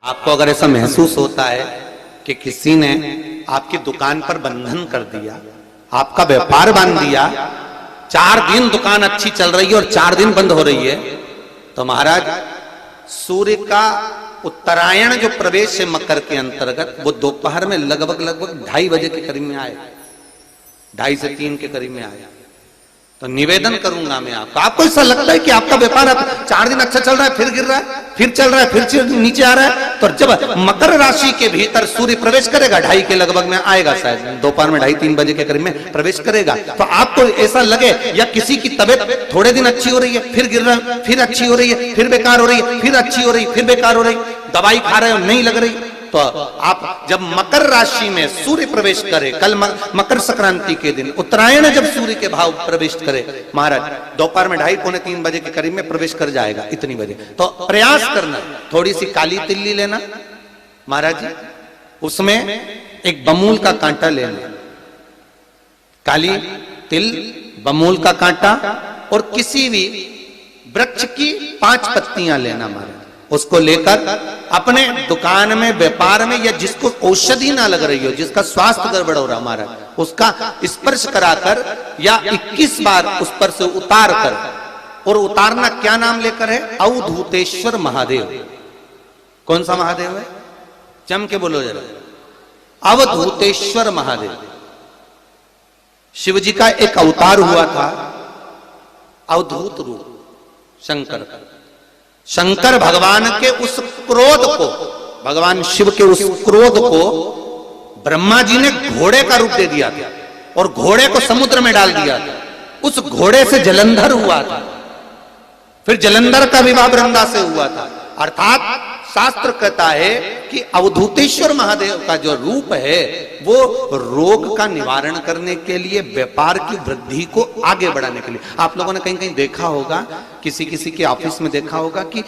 आपको अगर ऐसा महसूस होता है कि किसी ने आपकी दुकान पर बंधन कर दिया, आपका व्यापार बांध दिया, 4 दिन दुकान अच्छी चल रही है और 4 दिन बंद हो रही है, तो महाराज सूर्य का उत्तरायण जो प्रवेश है मकर के अंतर्गत, वो दोपहर में लगभग 2:30 बजे के करीब में आए, 2:30 से 3 के करीब में आया। तो निवेदन करूंगा मैं आपको ऐसा लगता है कि आपका व्यापार 4 दिन अच्छा चल रहा है, फिर गिर रहा है, फिर चल रहा है, फिर नीचे आ रहा है, तो जब मकर राशि के भीतर सूर्य प्रवेश करेगा 2:30 के लगभग में आएगा, शायद दोपहर में 2:30-3 बजे के करीब में प्रवेश करेगा, तो आपको ऐसा लगे या किसी की तबियत थोड़े दिन अच्छी हो रही है, फिर गिर रहा है, फिर अच्छी हो रही है, फिर बेकार हो रही है, फिर अच्छी हो रही है, फिर बेकार हो रही, दवाई खा रहे हो नहीं लग रही, तो आप जब मकर राशि में सूर्य प्रवेश करे, कल मकर संक्रांति के दिन उत्तरायण जब सूर्य के भाव प्रवेश करे महाराज, दोपहर में 2:30-3 बजे के करीब में प्रवेश कर जाएगा, इतनी बजे, तो प्रयास करना थोड़ी सी काली तिल्ली लेना महाराज जी, उसमें एक बमूल का कांटा लेना, काली तिल, बमूल का कांटा और किसी भी वृक्ष की 5 पत्तियां लेना महाराज, उसको लेकर अपने दुकान में, व्यापार में, या जिसको औषधि ना लग रही हो, जिसका स्वास्थ्य गड़बड़ हो रहा महाराज, उसका स्पर्श कराकर या 21 बार उस पर से उतार कर, और उतारना क्या नाम लेकर है? अवधूतेश्वर महादेव। कौन सा महादेव है? जम के बोलो जरा, अवधूतेश्वर महादेव। शिव जी का एक अवतार हुआ था, अवधूत रूप शंकर का। शंकर भगवान के उस क्रोध को, भगवान शिव के उस क्रोध को ब्रह्मा जी ने घोड़े का रूप दे दिया था और घोड़े को समुद्र में डाल दिया था, उस घोड़े से जलंधर हुआ था, फिर जलंधर का विवाह वृंदा से हुआ था। अर्थात शास्त्र कहता है कि अवधूतेश्वर महादेव का जो रूप है वो रोग का निवारण करने के लिए, व्यापार की वृद्धि को आगे बढ़ाने के लिए। आप लोगों ने कहीं कहीं देखा होगा, किसी किसी के ऑफिस में देखा होगा कि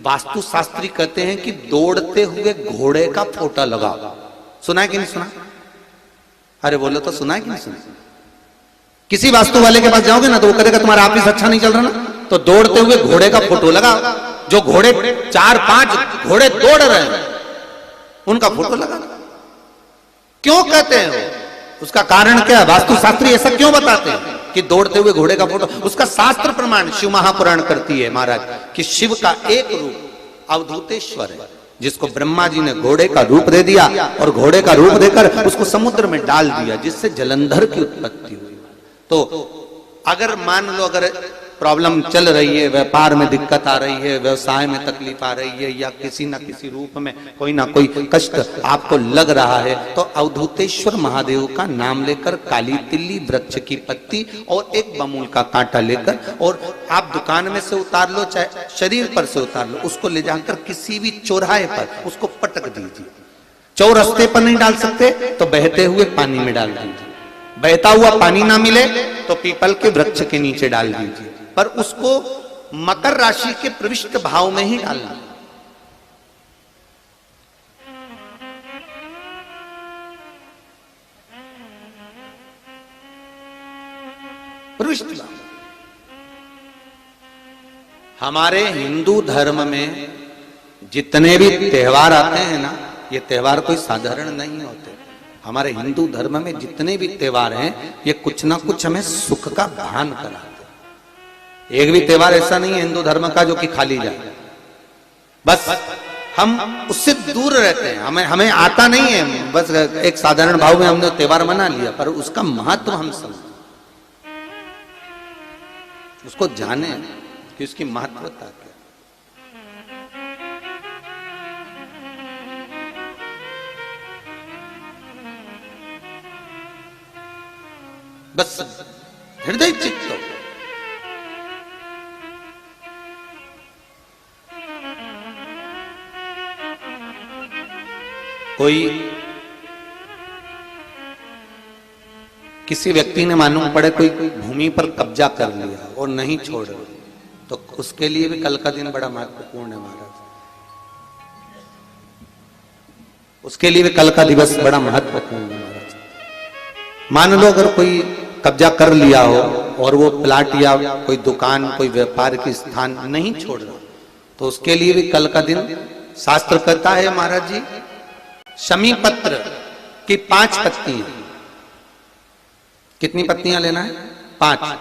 वास्तु शास्त्री कहते हैं कि दौड़ते हुए घोड़े का फोटो लगाओ। सुना है कि नहीं सुना? अरे बोलो तो, सुना है कि नहीं सुना? किसी वास्तु वाले के पास जाओगे ना तो वो कहेगा तुम्हारा ऑफिस अच्छा नहीं चल रहा ना, तो दौड़ते हुए घोड़े का फोटो लगाओ। जो घोड़े 4-5 घोड़े दौड़ रहे हैं उनका फोटो लगा। क्यों कहते हैं वो? उसका कारण क्या है? वास्तु शास्त्री ऐसा क्यों बताते हैं कि दौड़ते हुए घोड़े का फोटो? उसका शास्त्र प्रमाण शिव महापुराण करती है महाराज कि शिव का एक रूप अवधूतेश्वर है, जिसको ब्रह्मा जी ने घोड़े का रूप दे दिया और घोड़े का रूप देकर उसको समुद्र में डाल दिया, जिससे जलंधर की उत्पत्ति हुई। तो अगर मान लो, अगर प्रॉब्लम चल रही है, व्यापार में दिक्कत आ रही है, व्यवसाय में तकलीफ आ रही है, या किसी ना किसी रूप में कोई ना कोई कष्ट आपको लग रहा है, तो अवधूतेश्वर महादेव का नाम लेकर काली तिल्ली, वृक्ष की पत्ती और एक बमूल का कांटा लेकर, और आप दुकान में से उतार लो, चाहे शरीर पर से उतार लो, उसको ले जाकर किसी भी चौराहे पर उसको पटक दीजिए। चौरस्ते पर नहीं डाल सकते तो बहते हुए पानी में डाल दीजिए, बहता हुआ पानी ना मिले तो पीपल के वृक्ष के नीचे डाल दीजिए, पर उसको मकर राशि के प्रविष्ट भाव में ही डालना। प्रविष्ट भाव। हमारे हिंदू धर्म में जितने भी त्योहार आते हैं ना, ये त्योहार कोई साधारण नहीं होते। हमारे हिंदू धर्म में जितने भी त्योहार हैं, ये कुछ ना कुछ हमें सुख का भान कराते। एक भी त्योहार ऐसा नहीं है हिंदू धर्म का जो कि खाली जाए, बस हम उससे दूर रहते हैं, हमें आता नहीं है, बस एक साधारण भाव में हमने त्योहार मना लिया, पर उसका महत्व हम समझें, उसको जाने कि उसकी महत्वता क्या। बस हृदय चित्त हो। कोई किसी व्यक्ति ने मालूम पड़े कोई भूमि पर कब्जा कर लिया और नहीं छोड़ रहे, तो उसके लिए भी कल का दिन बड़ा महत्वपूर्ण है महाराज। उसके लिए भी कल का दिवस बड़ा महत्वपूर्ण है महाराज। मान लो अगर कोई कब्जा कर लिया हो और वो प्लाट या कोई दुकान, कोई व्यापार की स्थान नहीं छोड़ रहा, तो उसके लिए भी कल का दिन शास्त्र कहता है महाराज जी, शमी पत्र की 5 पत्तियां, कितनी पत्तियां लेना है? 5।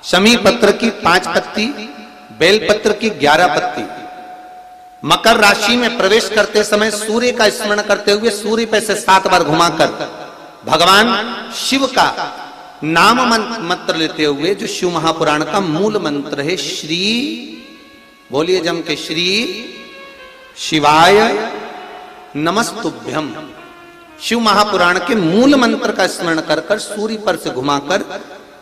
शमी पत्र की 5 पत्ती, बेलपत्र की 11 पत्ती। मकर राशि में प्रवेश करते समय सूर्य का स्मरण करते हुए सूर्य पे से 7 बार घुमाकर भगवान शिव का नाम मंत्र लेते हुए, जो शिव महापुराण का मूल मंत्र है, श्री, बोलिए जम के, श्री शिवाय नमस्तुभ्यम। शिव महापुराण के मूल मंत्र का स्मरण कर कर सूर्य पर से घुमाकर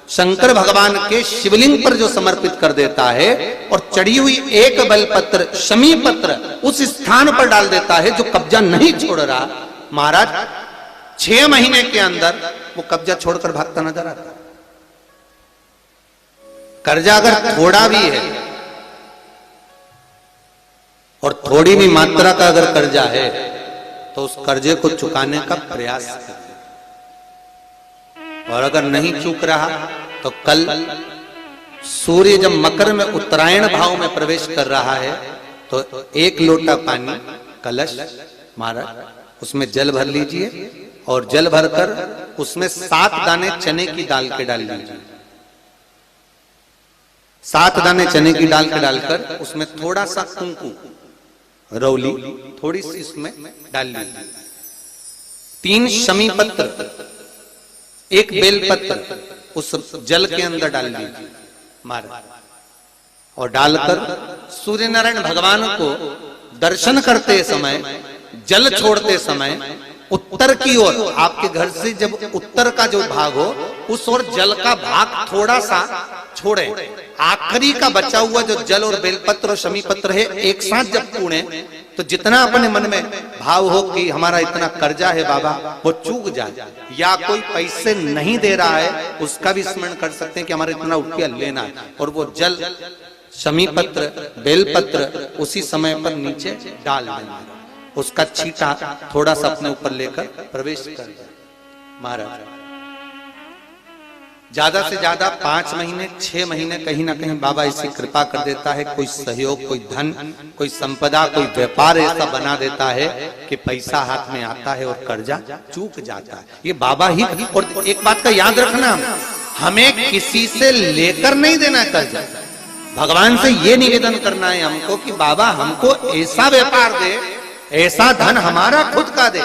शंकर भगवान के शिवलिंग पर जो समर्पित कर देता है और चढ़ी हुई एक बेलपत्र, शमी पत्र उस स्थान पर डाल देता है जो कब्जा नहीं छोड़ रहा, महाराज 6 महीने के अंदर वो कब्जा छोड़कर भागता नजर आता। कर्जा अगर थोड़ा भी है और थोड़ी भी मात्रा का अगर कर्जा है तो उस कर्जे को चुकाने का प्रयास करें, और अगर नहीं चूक रहा तो कल सूर्य जब मकर में उत्तरायण भाव में प्रवेश कर रहा है तो 1 लोटा पानी कलश महाराज उसमें जल भर लीजिए और जल भरकर उसमें 7 दाने चने की दाल के डाल लीजिए। 7 दाने चने की दाल के डालकर उसमें थोड़ा सा कुंकू रौली थोड़ी सी इसमें डाल लीजिए। 3 शमी पत्र, 1 बेलपत्र उस जल के अंदर डाल लीजिए महाराज, और डालकर सूर्य नारायण भगवान को दर्शन करते समय, जल छोड़ते समय उत्तर की ओर, आपके घर से जब उत्तर का जो भाग हो उस ओर जल का भाग थोड़ा सा छोड़े। आखिरी का बचा हुआ जो जल और बेलपत्र और शमी पत्र है एक साथ जब पूणे तो जितना अपने मन में भाव हो कि हमारा इतना कर्जा है बाबा, वो चूक जाए, या कोई पैसे नहीं दे रहा है उसका भी स्मरण कर सकते हैं कि हमारा इतना रुपया लेना है, और वो जल शमी पत्र बेलपत्र उसी समय पर नीचे डाल देना, उसका छींटा थोड़ा सा अपने ऊपर लेकर प्रवेश कर महाराज। ज्यादा से ज्यादा 5 महीने 6 महीने कहीं ना कहीं बाबा ऐसी कृपा कर देता है, कोई सहयोग, कोई धन, कोई संपदा, कोई व्यापार ऐसा बना देता है कि पैसा हाथ में आता है और कर्जा चूक जाता है। ये बाबा ही। और एक बात का याद रखना, हमें किसी से लेकर नहीं देना कर्जा, भगवान से ये निवेदन करना है हमको कि बाबा हमको ऐसा व्यापार दे, ऐसा धन हमारा खुद का दे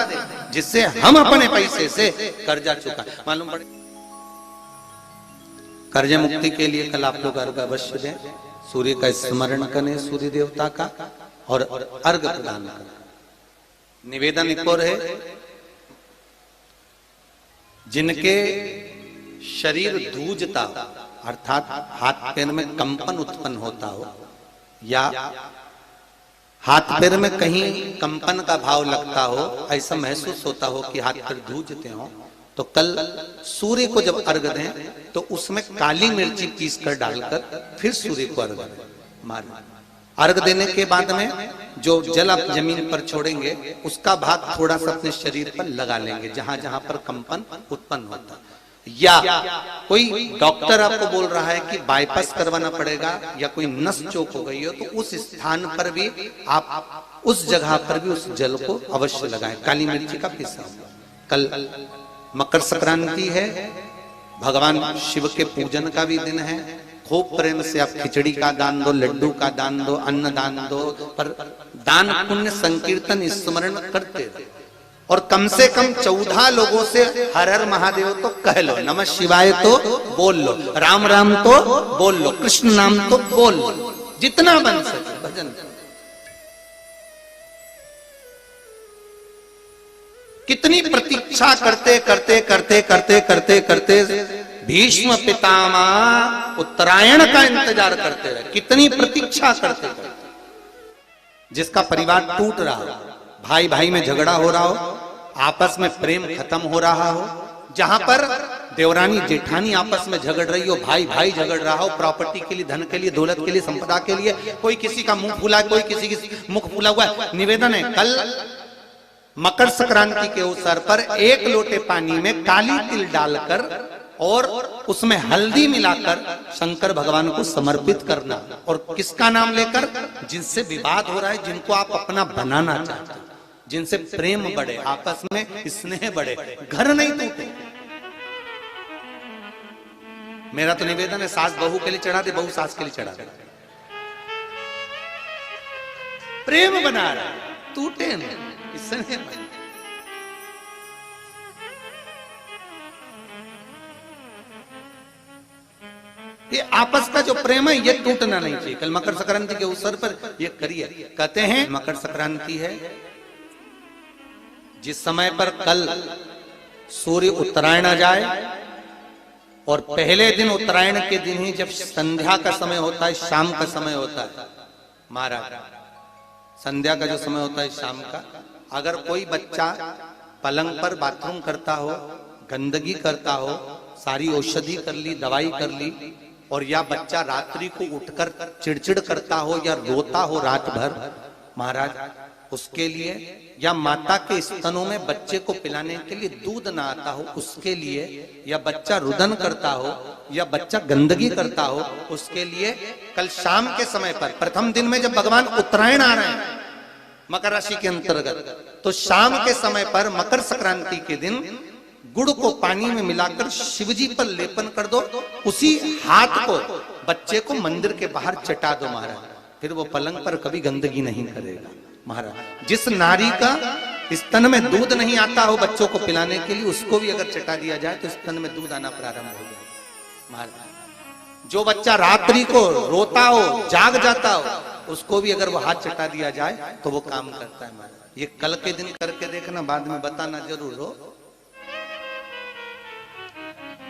जिससे हम अपने पैसे से कर्जा चुका। मालूम पड़े कर्ज मुक्ति के लिए कल आप लोग अर्घ अवश्य दें, सूर्य का स्मरण करें, सूर्य देवता का, और अर्घ प्रदान करें। निवेदन एक और है, जिनके शरीर धूजता अर्थात हाथ पैर में कंपन उत्पन्न होता हो, या हाथ पैर में कहीं कंपन का भाव लगता हो, ऐसा महसूस होता हो कि हाथ पैर धूजते हो, तो कल सूर्य को जब अर्घ दें तो उसमें काली मिर्ची पीस कर डालकर फिर सूर्य को अर्घ दें। अर्घ देने के बाद में जो जल आप जमीन पर छोड़ेंगे उसका भाग थोड़ा सा अपने शरीर पर लगा लेंगे जहां जहां पर कंपन उत्पन्न होता। या कोई डॉक्टर आपको बोल रहा है कि बाईपास करवाना पड़ेगा या कोई नस चोक हो गई हो, तो उस स्थान पर भी आप उस जगह पर भी उस जल को अवश्य लगाएं, काली मिर्ची का पिसा। कल मकर संक्रांति है, भगवान शिव के पूजन का भी दिन है। खूब प्रेम से आप खिचड़ी का दान दो, लड्डू का दान दो, अन्न दान दो, पर दान पुण्य संकीर्तन स्मरण करते रहो, और कम से कम 14 लोगों से हर हर महादेव तो कह लो, नमः शिवाय तो बोल लो, राम राम तो बोल लो, कृष्ण नाम तो बोल लो, जितना बन सके भजन। कितनी प्रतीक्षा करते करते करते करते करते करते भीष्म पितामह उत्तरायण का इंतजार करते रहे, कितनी प्रतीक्षा करते करते। जिसका परिवार टूट रहा हो, भाई भाई में झगड़ा हो रहा हो, आपस में प्रेम खत्म हो रहा हो, जहां पर देवरानी जेठानी आपस में झगड़ रही हो, भाई भाई झगड़ रहा हो, प्रॉपर्टी के लिए, धन के लिए, दौलत के लिए, संपदा के लिए, कोई किसी का मुंह फूला है, कोई किसी की मुख फूला हुआ है। निवेदन है, कल मकर संक्रांति के अवसर पर 1 लोटे पानी में काली तिल डालकर और उसमें हल्दी मिलाकर शंकर भगवान को समर्पित करना। और किसका नाम लेकर? जिनसे विवाद हो रहा है, जिनको आप अपना बनाना चाहते हो, जिनसे प्रेम बढ़े, आपस में स्नेह बढ़े, घर नहीं टूटे। मेरा तो निवेदन है, सास बहू के लिए चढ़ा दे, बहू सास के लिए चढ़ा दे, प्रेम बना रहा है, टूटे नहीं, स्नेह बढ़े। ये आपस का जो प्रेम है ये टूटना नहीं चाहिए। कल मकर संक्रांति के अवसर पर ये करिए। कहते हैं मकर संक्रांति है जिस समय पर कल सूर्य उत्तरायण आ जाए, और पहले दिन उत्तरायण के दिन ही जब संध्या का समय होता है, शाम का समय होता है महाराज, संध्या का जो समय होता है शाम का, अगर कोई बच्चा पलंग पर बाथरूम करता हो, गंदगी करता हो, सारी औषधि कर ली, दवाई कर ली, और या बच्चा रात्रि को उठकर चिड़चिड़ करता हो या रोता हो रात भर महाराज, उसके लिए, या माता के स्तनों में बच्चे को पिलाने के लिए दूध ना आता हो उसके लिए, या बच्चा रुदन करता हो, या बच्चा गंदगी करता हो, उसके लिए कल शाम के समय पर, प्रथम दिन में जब भगवान उत्तरायण आ रहे हैं मकर राशि के अंतर्गत, तो शाम के समय पर मकर संक्रांति के दिन गुड़ को पानी में मिलाकर शिवजी पर लेपन कर दो, उसी हाथ को बच्चे को मंदिर के बाहर चटा दो महाराज, फिर वो पलंग पर कभी गंदगी नहीं करेगा महाराज। जिस नारी का स्तन में दूध नहीं आता हो बच्चों को पिलाने के लिए, उसको भी अगर चटा दिया जाए तो स्तन में दूध आना प्रारंभ हो जाए महाराज। जो बच्चा रात्रि को रोता हो, जाग जाता हो, उसको भी अगर वो हाथ चटा दिया जाए तो वो काम करता है महाराज। ये कल के दिन करके देखना, बाद में बताना जरूर हो।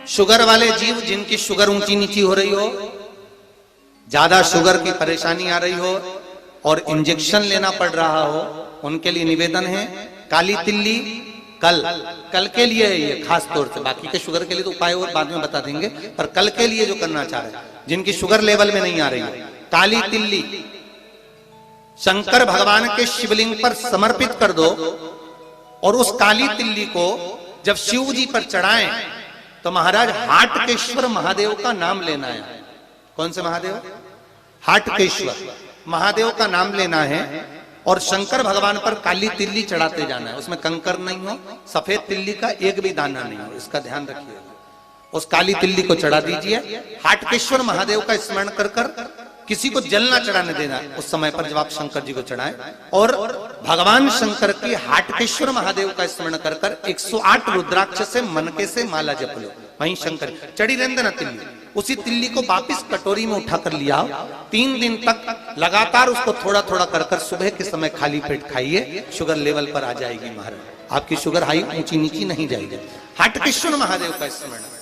शुगर वाले जीव, जिनकी शुगर ऊंची नीची हो रही हो, ज्यादा शुगर की परेशानी आ रही हो और इंजेक्शन लेना पड़ रहा हो, उनके लिए निवेदन है काली तिल्ली कल के लिए है ये खास तौर से, बाकी के शुगर के लिए तो उपाय और बाद में बता देंगे, पर कल के लिए जो करना चाह रहे हैं, जिनकी शुगर लेवल में नहीं आ रही है, काली तिल्ली शंकर भगवान के शिवलिंग पर समर्पित कर दो, और उस काली तिल्ली को जब शिव जी पर चढ़ाएं तो महाराज हाटकेश्वर महादेव का नाम लेना है। कौन से महादेव? हाटकेश्वर महादेव का नाम लेना है, और शंकर भगवान पर काली तिल्ली चढ़ाते जाना है। उसमें कंकर नहीं हो, सफेद तिल्ली का एक भी दाना नहीं हो, इसका ध्यान रखिए। उस काली तिल्ली को चढ़ा दीजिए, हाटकेश्वर महादेव का स्मरण कर कर, किसी को जल ना चढ़ाने देना उस समय पर जब आप शंकर जी को चढ़ाएं, और भगवान शंकर की हाटकेश्वर महादेव का स्मरण कर कर 108 रुद्राक्ष से मनके से माला जप लो। वहीं शंकर चढ़ी रहने ना तिल्ली, उसी तिल्ली को वापिस कटोरी में उठाकर लिया, 3 दिन तक लगातार उसको थोड़ा थोड़ा कर कर सुबह के समय खाली पेट खाइए, शुगर लेवल पर आ जाएगी महाराज, आपकी शुगर हाई ऊंची नीची नहीं जाएगी। हाटकेश्वर महादेव का स्मरण